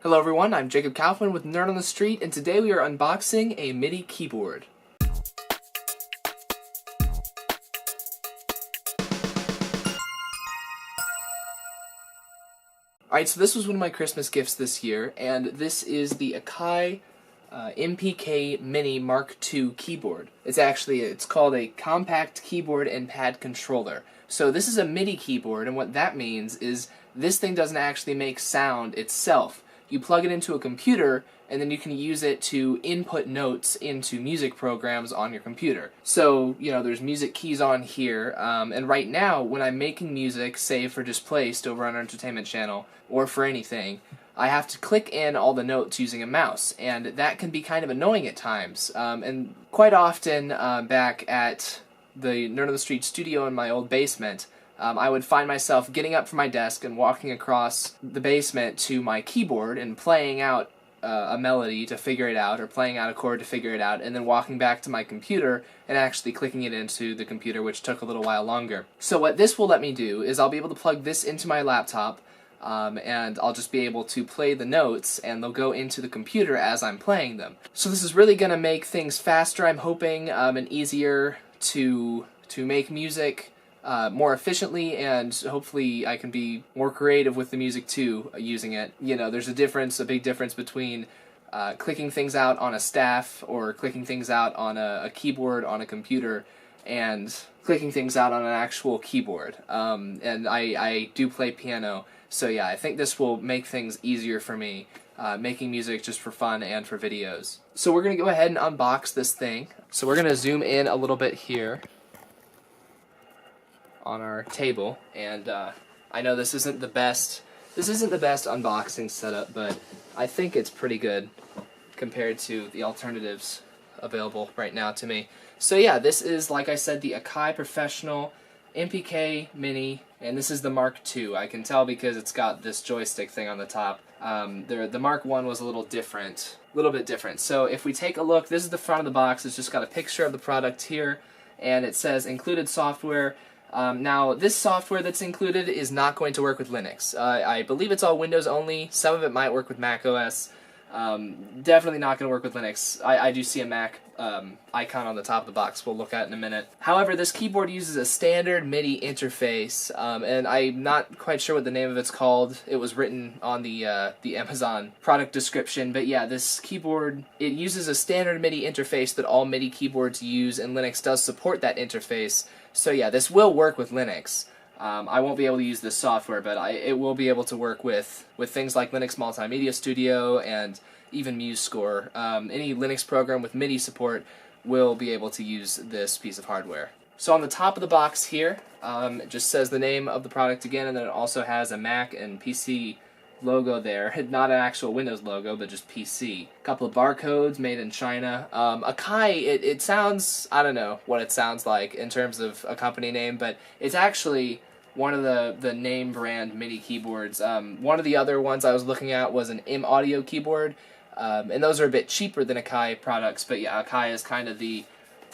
Hello everyone, I'm Jacob Kaufman with Nerd on the Street, and today we are unboxing a MIDI keyboard. Alright, so this was one of my Christmas gifts this year, and this is the Akai MPK Mini MKII keyboard. It's called a compact keyboard and pad controller. So this is a MIDI keyboard, and what that means is this thing doesn't actually make sound itself. You plug it into a computer, and then you can use it to input notes into music programs on your computer. So, there's music keys on here, and right now, when I'm making music, say for Displaced over on our entertainment channel, or for anything, I have to click in all the notes using a mouse, and that can be kind of annoying at times. And quite often, back at the Nerd on the Street studio in my old basement, I would find myself getting up from my desk and walking across the basement to my keyboard and playing out a melody to figure it out, or playing out a chord to figure it out, and then walking back to my computer and actually clicking it into the computer, which took a little while longer. So what this will let me do is I'll be able to plug this into my laptop, and I'll just be able to play the notes, and they'll go into the computer as I'm playing them. So this is really going to make things faster, I'm hoping, and easier to make music more efficiently, and hopefully I can be more creative with the music too, using it. There's a big difference between clicking things out on a staff or clicking things out on a keyboard on a computer and clicking things out on an actual keyboard. And I do play piano, so yeah, I think this will make things easier for me, making music just for fun and for videos. So we're going to go ahead and unbox this thing. So we're going to zoom in a little bit here on our table, and I know this isn't the best unboxing setup, but I think it's pretty good compared to the alternatives available right now to me. So yeah, this is, like I said, the Akai Professional MPK Mini, and this is the Mark II. I can tell because it's got this joystick thing on the top. The Mark I was a little bit different. So if we take a look, this is the front of the box. It's just got a picture of the product here, and it says included software. Now, this software that's included is not going to work with Linux. I believe it's all Windows only. Some of it might work with Mac OS. Definitely not going to work with Linux. I do see a Mac icon on the top of the box we'll look at in a minute. However, this keyboard uses a standard MIDI interface, and I'm not quite sure what the name of it's called. It was written on the Amazon product description, but yeah, this keyboard, it uses a standard MIDI interface that all MIDI keyboards use, and Linux does support that interface. So yeah, this will work with Linux. I won't be able to use this software, but it will be able to work with things like Linux Multimedia Studio and even MuseScore. Any Linux program with MIDI support will be able to use this piece of hardware. So on the top of the box here, it just says the name of the product again, and then it also has a Mac and PC logo there. Not an actual Windows logo, but just PC. A couple of barcodes made in China. Akai, it sounds, I don't know what it sounds like in terms of a company name, but it's actually one of the name brand MIDI keyboards. One of the other ones I was looking at was an M Audio keyboard, and those are a bit cheaper than Akai products, but yeah, Akai is kind of the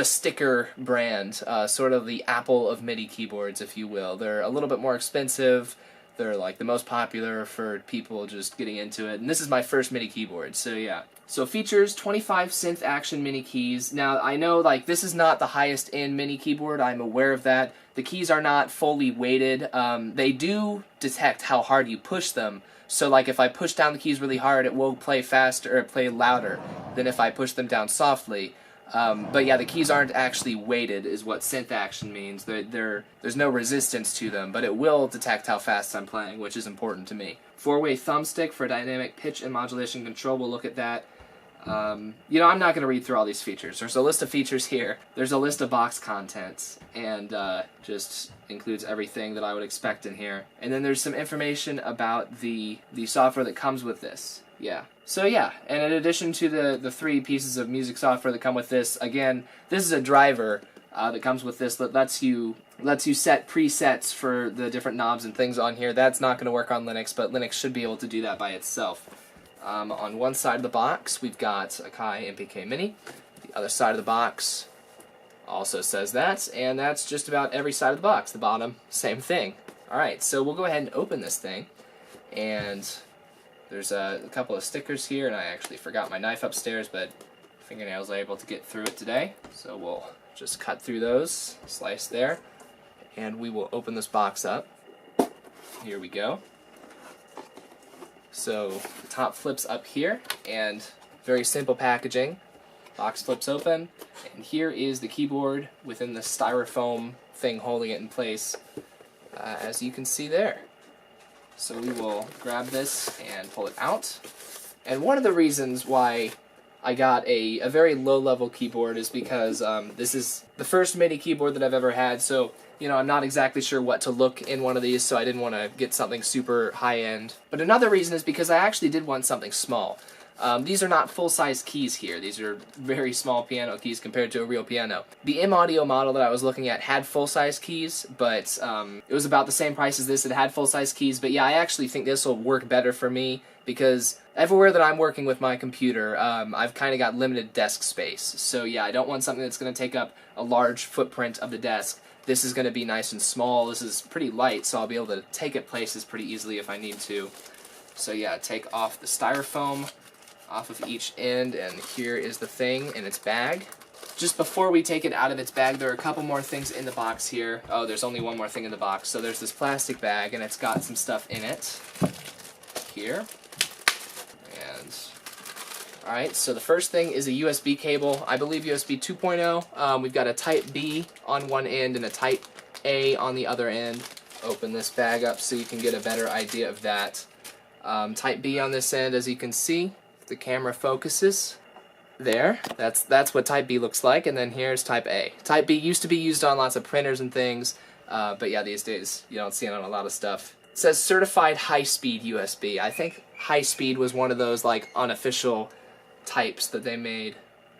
sticker brand, sort of the Apple of MIDI keyboards, if you will. They're a little bit more expensive. They're like the most popular for people just getting into it, and this is my first MIDI keyboard, so yeah. So features 25 synth action MIDI keys. Now I know like this is not the highest end MIDI keyboard, I'm aware of that. The keys are not fully weighted. They do detect how hard you push them, so like if I push down the keys really hard, it will play faster or play louder than if I push them down softly. But yeah, the keys aren't actually weighted, is what synth action means. There's no resistance to them, but it will detect how fast I'm playing, which is important to me. 4-way thumbstick for dynamic pitch and modulation control. We'll look at that. I'm not going to read through all these features. There's a list of features here. There's a list of box contents, and just includes everything that I would expect in here. And then there's some information about the software that comes with this. Yeah. So yeah, and in addition to the 3 pieces of music software that come with this, again, this is a driver that comes with this that lets you set presets for the different knobs and things on here. That's not going to work on Linux, but Linux should be able to do that by itself. On one side of the box, we've got Akai MPK Mini. The other side of the box also says that, and that's just about every side of the box. The bottom, same thing. Alright, so we'll go ahead and open this thing, and There's a couple of stickers here, and I actually forgot my knife upstairs, but fingernails are able to get through it today. So we'll just cut through those, slice there, and we will open this box up. Here we go. So the top flips up here, and very simple packaging. Box flips open, and here is the keyboard within the styrofoam thing holding it in place, as you can see there. So we will grab this and pull it out. And one of the reasons why I got a very low-level keyboard is because this is the first MIDI keyboard that I've ever had, so you know, I'm not exactly sure what to look in one of these, so I didn't want to get something super high-end. But another reason is because I actually did want something small. These are not full-size keys here. These are very small piano keys compared to a real piano. The M-Audio model that I was looking at had full-size keys, but it was about the same price as this. It had full-size keys, but yeah, I actually think this will work better for me because everywhere that I'm working with my computer, I've kind of got limited desk space. So yeah, I don't want something that's going to take up a large footprint of the desk. This is going to be nice and small. This is pretty light, so I'll be able to take it places pretty easily if I need to. So yeah, take off the styrofoam off of each end, and here is the thing in its bag. Just before we take it out of its bag, there are a couple more things in the box here. Oh, there's only one more thing in the box. So there's this plastic bag, and it's got some stuff in it here. And alright, so the first thing is a USB cable. I believe USB 2.0. We've got a Type B on one end and a Type A on the other end. Open this bag up so you can get a better idea of that. Type B on this end, as you can see. The camera focuses there. That's what Type B looks like, and then here's Type A. Type B used to be used on lots of printers and things, but yeah, these days you don't see it on a lot of stuff. It says certified high-speed USB. I think high-speed was one of those like unofficial types that they made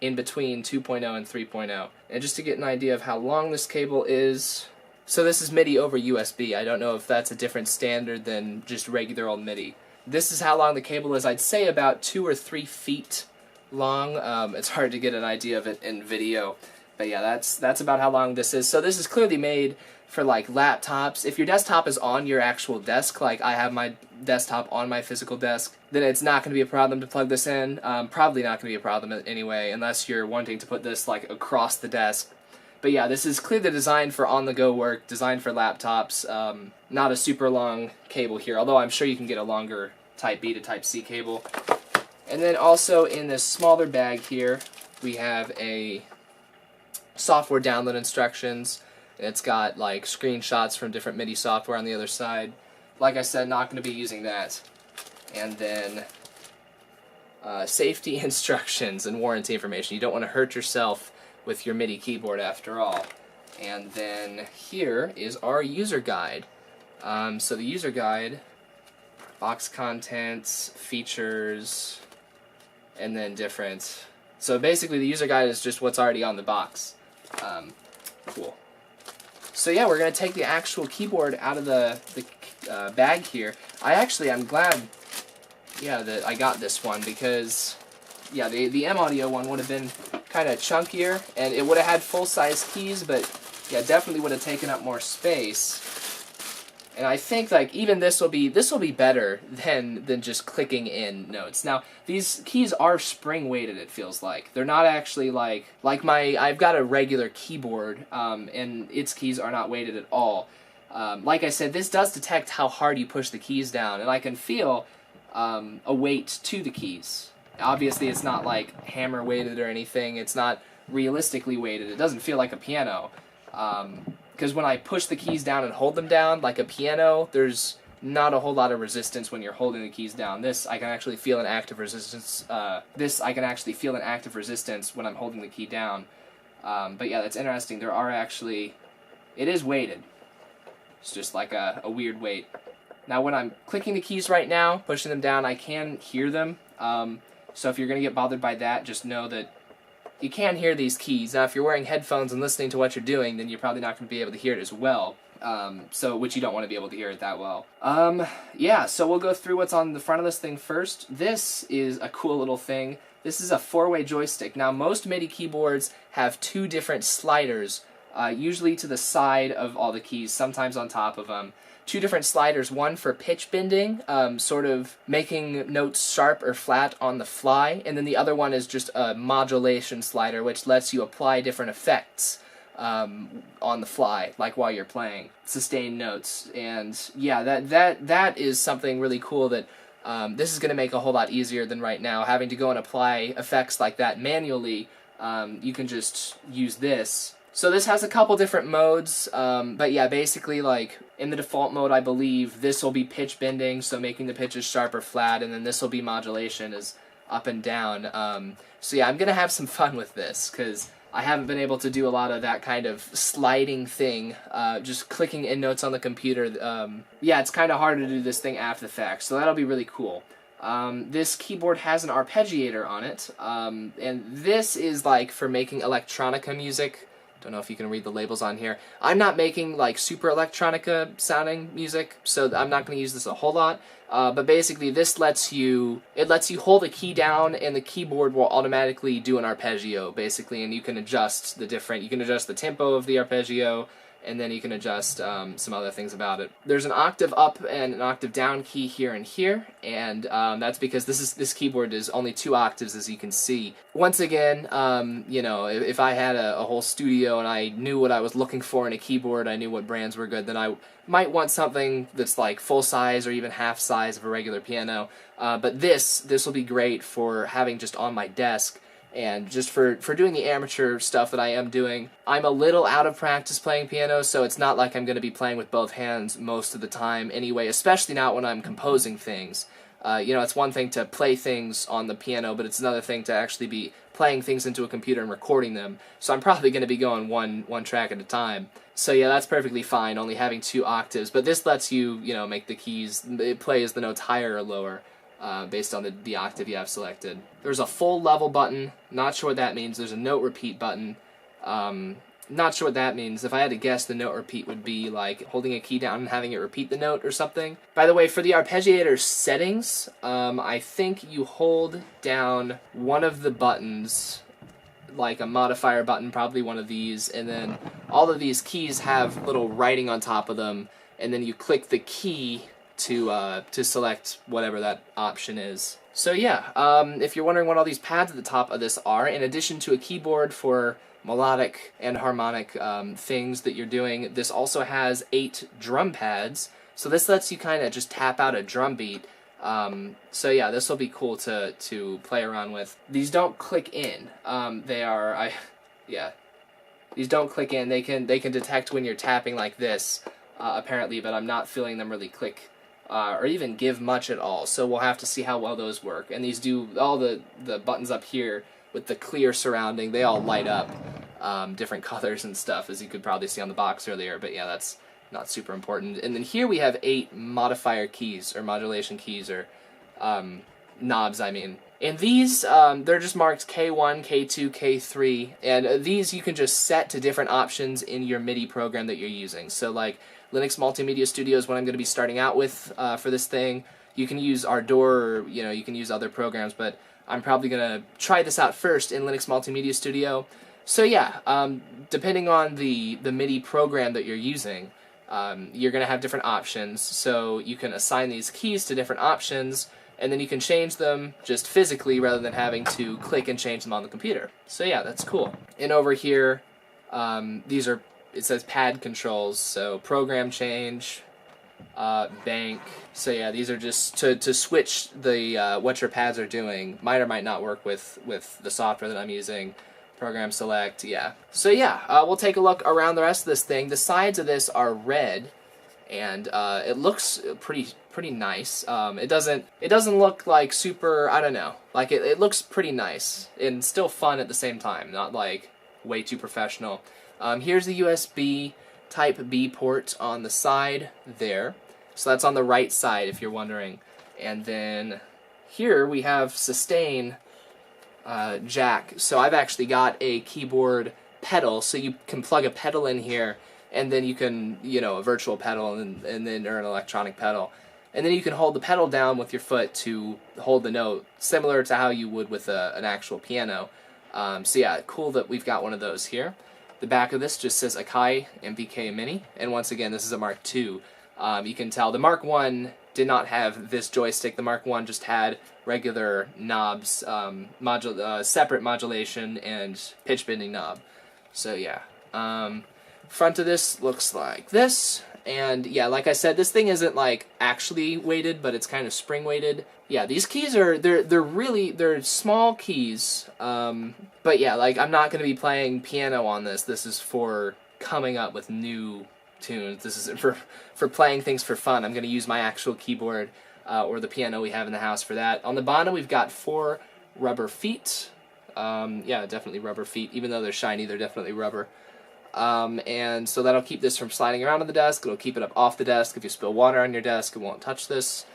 in between 2.0 and 3.0. And just to get an idea of how long this cable is, so this is MIDI over USB. I don't know if that's a different standard than just regular old MIDI. This is how long the cable is. I'd say about 2 or 3 feet long. It's hard to get an idea of it in video, but yeah, that's about how long this is. So this is clearly made for like laptops. If your desktop is on your actual desk, like I have my desktop on my physical desk, then it's not going to be a problem to plug this in. Probably not going to be a problem anyway, unless you're wanting to put this like across the desk. But yeah, this is clearly designed for on-the-go work, designed for laptops. Not a super long cable here, although I'm sure you can get a longer Type B to Type C cable. And then also in this smaller bag here, we have a software download instructions. And it's got like screenshots from different MIDI software on the other side. Like I said, not going to be using that. And then safety instructions and warranty information. You don't want to hurt yourself with your MIDI keyboard after all. And then here is our user guide. So the user guide, box contents, features, and then different. So basically the user guide is just what's already on the box. Cool. So yeah, we're going to take the actual keyboard out of the bag here. I'm glad, yeah, that I got this one because, yeah, the M-Audio one would have been kind of chunkier, and it would have had full-size keys, but yeah, definitely would have taken up more space. And I think like even this will be better than just clicking in notes. Now these keys are spring weighted. It feels like they're not actually like I've got a regular keyboard, and its keys are not weighted at all. Like I said, this does detect how hard you push the keys down, and I can feel a weight to the keys. Obviously, it's not like hammer weighted or anything. It's not realistically weighted. It doesn't feel like a piano. Because when I push the keys down and hold them down, like a piano, there's not a whole lot of resistance when you're holding the keys down. This, I can actually feel an active resistance. When I'm holding the key down. But yeah, that's interesting. It is weighted. It's just like a weird weight. Now when I'm clicking the keys right now, pushing them down, I can hear them. So if you're going to get bothered by that, just know that you can hear these keys. Now if you're wearing headphones and listening to what you're doing, then you're probably not going to be able to hear it as well. Which you don't want to be able to hear it that well. Yeah, so we'll go through what's on the front of this thing first. This is a cool little thing. This is a 4-way joystick. Now most MIDI keyboards have 2 different sliders, usually to the side of all the keys, sometimes on top of them. two different sliders, one for pitch bending, sort of making notes sharp or flat on the fly, and then the other one is just a modulation slider, which lets you apply different effects on the fly, like while you're playing sustained notes. And yeah, that is something really cool that this is going to make a whole lot easier than right now having to go and apply effects like that manually. You can just use this. So this has a couple different modes, but yeah, basically, like, in the default mode, I believe this will be pitch bending, so making the pitches sharp or flat, and then this will be modulation, is up and down. So yeah, I'm going to have some fun with this, because I haven't been able to do a lot of that kind of sliding thing, just clicking in notes on the computer. Yeah, it's kind of hard to do this thing after the fact, so that'll be really cool. This keyboard has an arpeggiator on it, and this is like for making electronica music. Don't know if you can read the labels on here. I'm not making like super electronica sounding music, so I'm not going to use this a whole lot. But basically, this lets you hold a key down, and the keyboard will automatically do an arpeggio, basically, and you can adjust the tempo of the arpeggio, and then you can adjust some other things about it. There's an octave up and an octave down key here and here, and that's because this keyboard is only 2 octaves, as you can see. Once again, you know, if I had a whole studio and I knew what I was looking for in a keyboard, I knew what brands were good, then I might want something that's like full size or even half size of a regular piano. But this will be great for having just on my desk. And just for doing the amateur stuff that I am doing. I'm a little out of practice playing piano, so it's not like I'm going to be playing with both hands most of the time anyway, especially not when I'm composing things. You know, it's one thing to play things on the piano, but it's another thing to actually be playing things into a computer and recording them. So I'm probably going to be going one track at a time. So yeah, that's perfectly fine, only having 2 octaves. But this lets you, you know, make the keys, it plays the notes higher or lower. Based on the octave you have selected. There's a full level button, not sure what that means. There's a note repeat button, not sure what that means. If I had to guess, the note repeat would be like holding a key down and having it repeat the note or something. By the way, for the arpeggiator settings, I think you hold down one of the buttons, like a modifier button, probably one of these, and then all of these keys have little writing on top of them, and then you click the key to select whatever that option is. So yeah, if you're wondering what all these pads at the top of this are, in addition to a keyboard for melodic and harmonic things that you're doing, this also has 8 drum pads, so this lets you kind of just tap out a drum beat. So yeah, this will be cool to play around with. These don't click in. These don't click in. They can detect when you're tapping like this, apparently, but I'm not feeling them really click or even give much at all, so we'll have to see how well those work. And these do, all the buttons up here with the clear surrounding, they all light up different colors and stuff, as you could probably see on the box earlier, but yeah, that's not super important. And then here we have 8 modifier keys, or modulation keys, or knobs, I mean. And these, they're just marked K1, K2, K3, and these you can just set to different options in your MIDI program that you're using. So like Linux Multimedia Studio is what I'm going to be starting out with for this thing. You can use Ardor, or you can use other programs, but I'm probably going to try this out first in Linux Multimedia Studio. So yeah, depending on the MIDI program that you're using, you're going to have different options. So you can assign these keys to different options, and then you can change them just physically rather than having to click and change them on the computer. So yeah, that's cool. And over here, these are, it says pad controls, so program change, bank. So yeah, these are just to switch the what your pads are doing. Might or might not work with the software that I'm using. Program select, yeah. So yeah, we'll take a look around the rest of this thing. The sides of this are red, and it looks pretty nice. It doesn't look like super, I don't know, like it looks pretty nice and still fun at the same time, not like way too professional. Here's the USB type B port on the side there, so that's on the right side if you're wondering. And then here we have sustain jack. So I've actually got a keyboard pedal, so you can plug a pedal in here, and then you can, a virtual pedal and then or an electronic pedal. And then you can hold the pedal down with your foot to hold the note, similar to how you would with an actual piano. So yeah, cool that we've got one of those here. The back of this just says Akai MPK Mini, and once again, this is a Mark II. You can tell the Mark I did not have this joystick. The Mark I just had regular knobs, separate modulation and pitch bending knob. So yeah, front of this looks like this, and yeah, like I said, this thing isn't like actually weighted, but it's kind of spring weighted. Yeah, these keys are they're small keys, but yeah, like I'm not gonna be playing piano on this. This is for coming up with new tunes. This is for playing things for fun. I'm going to use my actual keyboard or the piano we have in the house for that. On the bottom we've got 4 rubber feet. Yeah, definitely rubber feet. Even though they're shiny, they're definitely rubber. And so that'll keep this from sliding around on the desk. It'll keep it up off the desk. If you spill water on your desk, it won't touch this.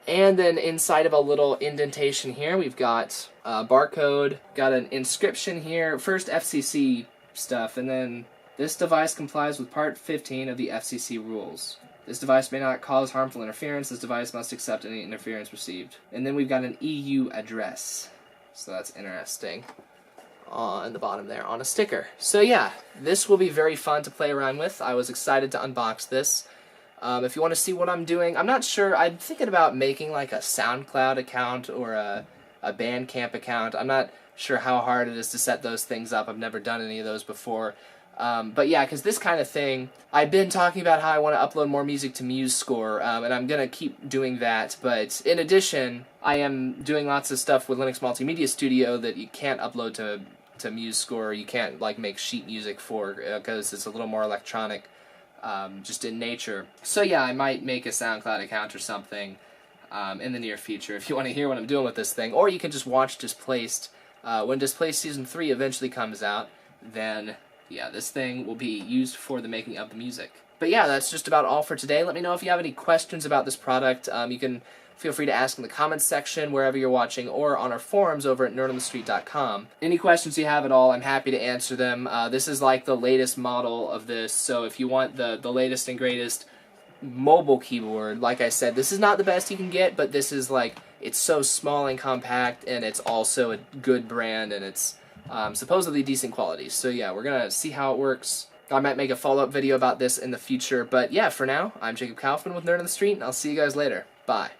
And then inside of a little indentation here, we've got a barcode, got an inscription here. First FCC stuff, and then this device complies with Part 15 of the FCC rules. This device may not cause harmful interference. This device must accept any interference received. And then we've got an EU address. So that's interesting. On the bottom there, on a sticker. So yeah, this will be very fun to play around with. I was excited to unbox this. If you want to see what I'm doing, I'm not sure. I'm thinking about making like a SoundCloud account or a Bandcamp account. I'm not sure how hard it is to set those things up. I've never done any of those before. But yeah, because this kind of thing, I've been talking about how I want to upload more music to MuseScore, and I'm going to keep doing that, but in addition, I am doing lots of stuff with Linux Multimedia Studio that you can't upload to MuseScore. You can't like make sheet music for, because it's a little more electronic, just in nature. So yeah, I might make a SoundCloud account or something in the near future if you want to hear what I'm doing with this thing, or you can just watch Displaced. When Displaced Season 3 eventually comes out, then yeah, this thing will be used for the making of the music. But yeah, that's just about all for today. Let me know if you have any questions about this product. You can feel free to ask in the comments section wherever you're watching, or on our forums over at nerdonthestreet.com. Any questions you have at all, I'm happy to answer them. This is like the latest model of this, so if you want the latest and greatest mobile keyboard, like I said, this is not the best you can get, but this is like, it's so small and compact, and it's also a good brand, and it's supposedly decent quality. So yeah, we're gonna see how it works. I might make a follow-up video about this in the future, but yeah, for now, I'm Jacob Kaufman with Nerd on the Street, and I'll see you guys later. Bye.